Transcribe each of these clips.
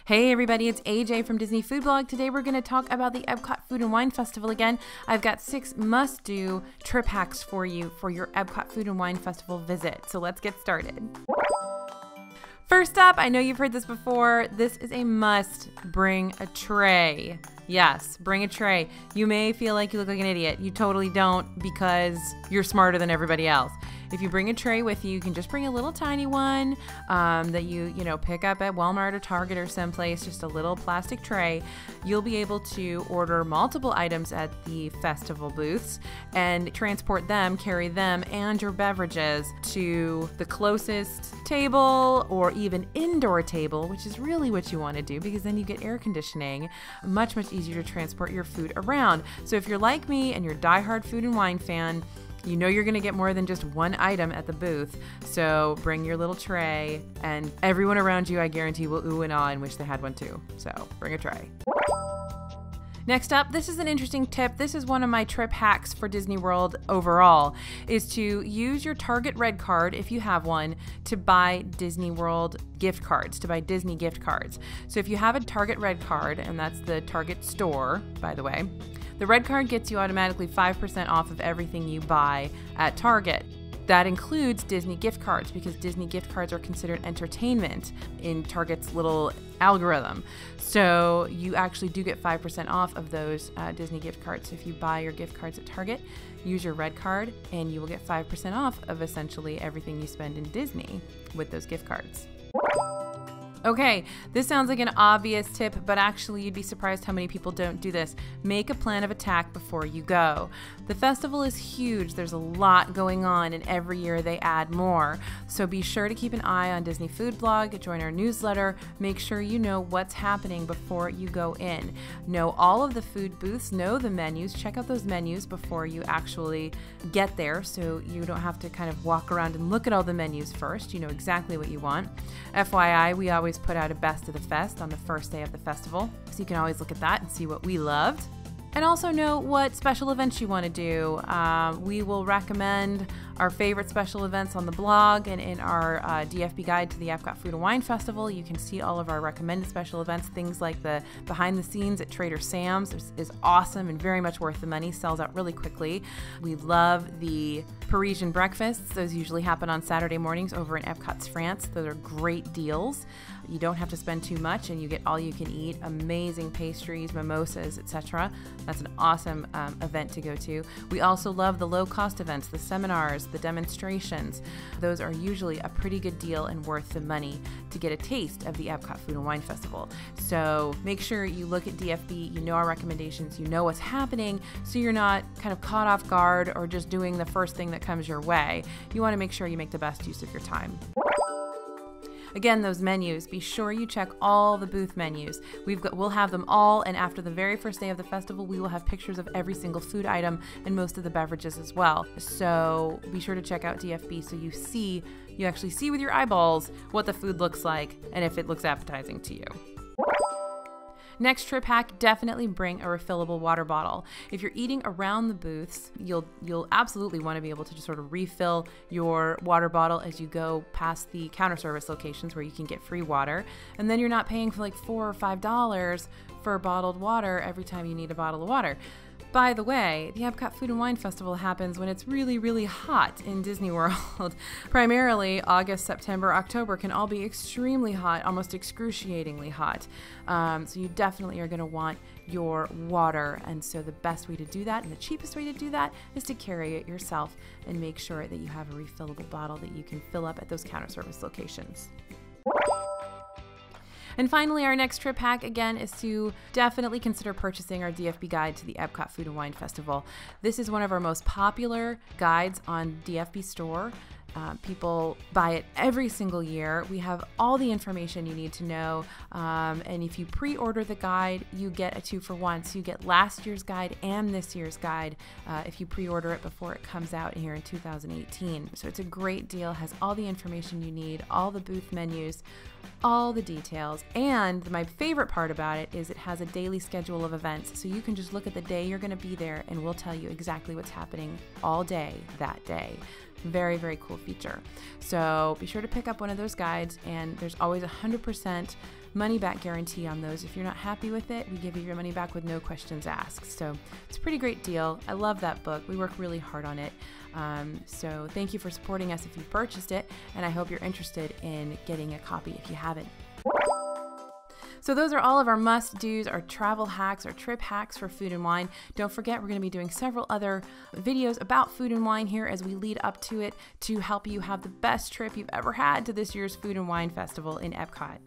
Hey everybody, it's AJ from Disney Food Blog. Today we're going to talk about the Epcot Food and Wine Festival again. I've got 6 must-do trip hacks for you for your Epcot Food and Wine Festival visit. So let's get started. First up, I know you've heard this before, this is a must. Bring a tray. Yes, bring a tray. You may feel like you look like an idiot. You totally don't, because you're smarter than everybody else. If you bring a tray with you, you can just bring a little tiny one that you pick up at Walmart or Target or someplace, just a little plastic tray. You'll be able to order multiple items at the festival booths and transport them, carry them and your beverages to the closest table or even indoor table, which is really what you want to do, because then you get air conditioning. Much easier to transport your food around. So if you're like me and you're a diehard food and wine fan, you know you're going to get more than just one item at the booth. So bring your little tray, and everyone around you, I guarantee, will ooh and ah and wish they had one too. So bring a tray. Next up, this is an interesting tip. This is one of my trip hacks for Disney World overall, is to use your Target Red Card, if you have one, to buy Disney World gift cards, to buy Disney gift cards. So if you have a Target Red Card, and that's the Target store, by the way, the Red Card gets you automatically 5% off of everything you buy at Target. That includes Disney gift cards, because Disney gift cards are considered entertainment in Target's little algorithm. So you actually do get 5% off of those Disney gift cards. So if you buy your gift cards at Target, use your Red Card, and you will get 5% off of essentially everything you spend in Disney with those gift cards. Okay, this sounds like an obvious tip, but actually you'd be surprised how many people don't do this. Make a plan of attack before you go. The festival is huge. There's a lot going on, and every year they add more. So be sure to keep an eye on Disney Food Blog, join our newsletter, make sure you know what's happening before you go in. Know all of the food booths, know the menus, check out those menus before you actually get there, so you don't have to kind of walk around and look at all the menus first. You know exactly what you want. FYI, we always put out a Best of the Fest on the first day of the festival, so you can always look at that and see what we loved. And also know what special events you want to do. We will recommend our favorite special events on the blog, and in our DFB guide to the Epcot Food and Wine Festival, you can see all of our recommended special events. Things like the behind the scenes at Trader Sam's is awesome and very much worth the money, sells out really quickly. We love the Parisian breakfasts. Those usually happen on Saturday mornings over in Epcot's France. Those are great deals. You don't have to spend too much, and you get all you can eat, amazing pastries, mimosas, etc. That's an awesome event to go to. We also love the low-cost events, the seminars, the demonstrations. Those are usually a pretty good deal and worth the money to get a taste of the Epcot Food and Wine Festival. So make sure you look at DFB, you know our recommendations, you know what's happening, so you're not kind of caught off guard or just doing the first thing that comes your way. You want to make sure you make the best use of your time. Again, those menus, be sure you check all the booth menus. We'll have them all, and after the very first day of the festival, we will have pictures of every single food item and most of the beverages as well. So be sure to check out DFB so you actually see with your eyeballs what the food looks like and if it looks appetizing to you. Next trip hack, definitely bring a refillable water bottle. If you're eating around the booths, you'll absolutely want to be able to just sort of refill your water bottle as you go past the counter service locations where you can get free water. And then you're not paying for like $4 or $5 for bottled water every time you need a bottle of water. By the way, the Epcot Food and Wine Festival happens when it's really, really hot in Disney World. Primarily, August, September, October can all be extremely hot, almost excruciatingly hot. So you definitely are going to want your water. And so the best way to do that, and the cheapest way to do that, is to carry it yourself and make sure that you have a refillable bottle that you can fill up at those counter service locations. And finally, our next trip hack, again, is to definitely consider purchasing our DFB guide to the Epcot Food and Wine Festival. This is one of our most popular guides on DFB store. People buy it every single year. We have all the information you need to know. And if you pre-order the guide, you get a 2-for-1. So you get last year's guide and this year's guide if you pre-order it before it comes out here in 2018. So it's a great deal, has all the information you need, all the booth menus, all the details. And my favorite part about it is it has a daily schedule of events. So you can just look at the day you're going to be there, and we'll tell you exactly what's happening all day that day. Very, very cool feature. So be sure to pick up one of those guides, and there's always 100% money back guarantee on those. If you're not happy with it, we give you your money back with no questions asked. So it's a pretty great deal. I love that book. We work really hard on it. So thank you for supporting us if you've purchased it, and I hope you're interested in getting a copy if you haven't. So those are all of our must-dos, our travel hacks, our trip hacks for food and wine. Don't forget, we're going to be doing several other videos about food and wine here as we lead up to it to help you have the best trip you've ever had to this year's Food and Wine Festival in Epcot.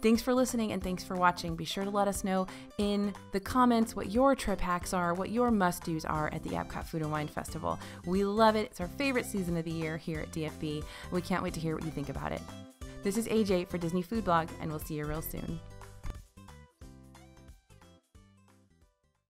Thanks for listening and thanks for watching. Be sure to let us know in the comments what your trip hacks are, what your must-dos are at the Epcot Food and Wine Festival. We love it. It's our favorite season of the year here at DFB. We can't wait to hear what you think about it. This is AJ for Disney Food Blog, and we'll see you real soon.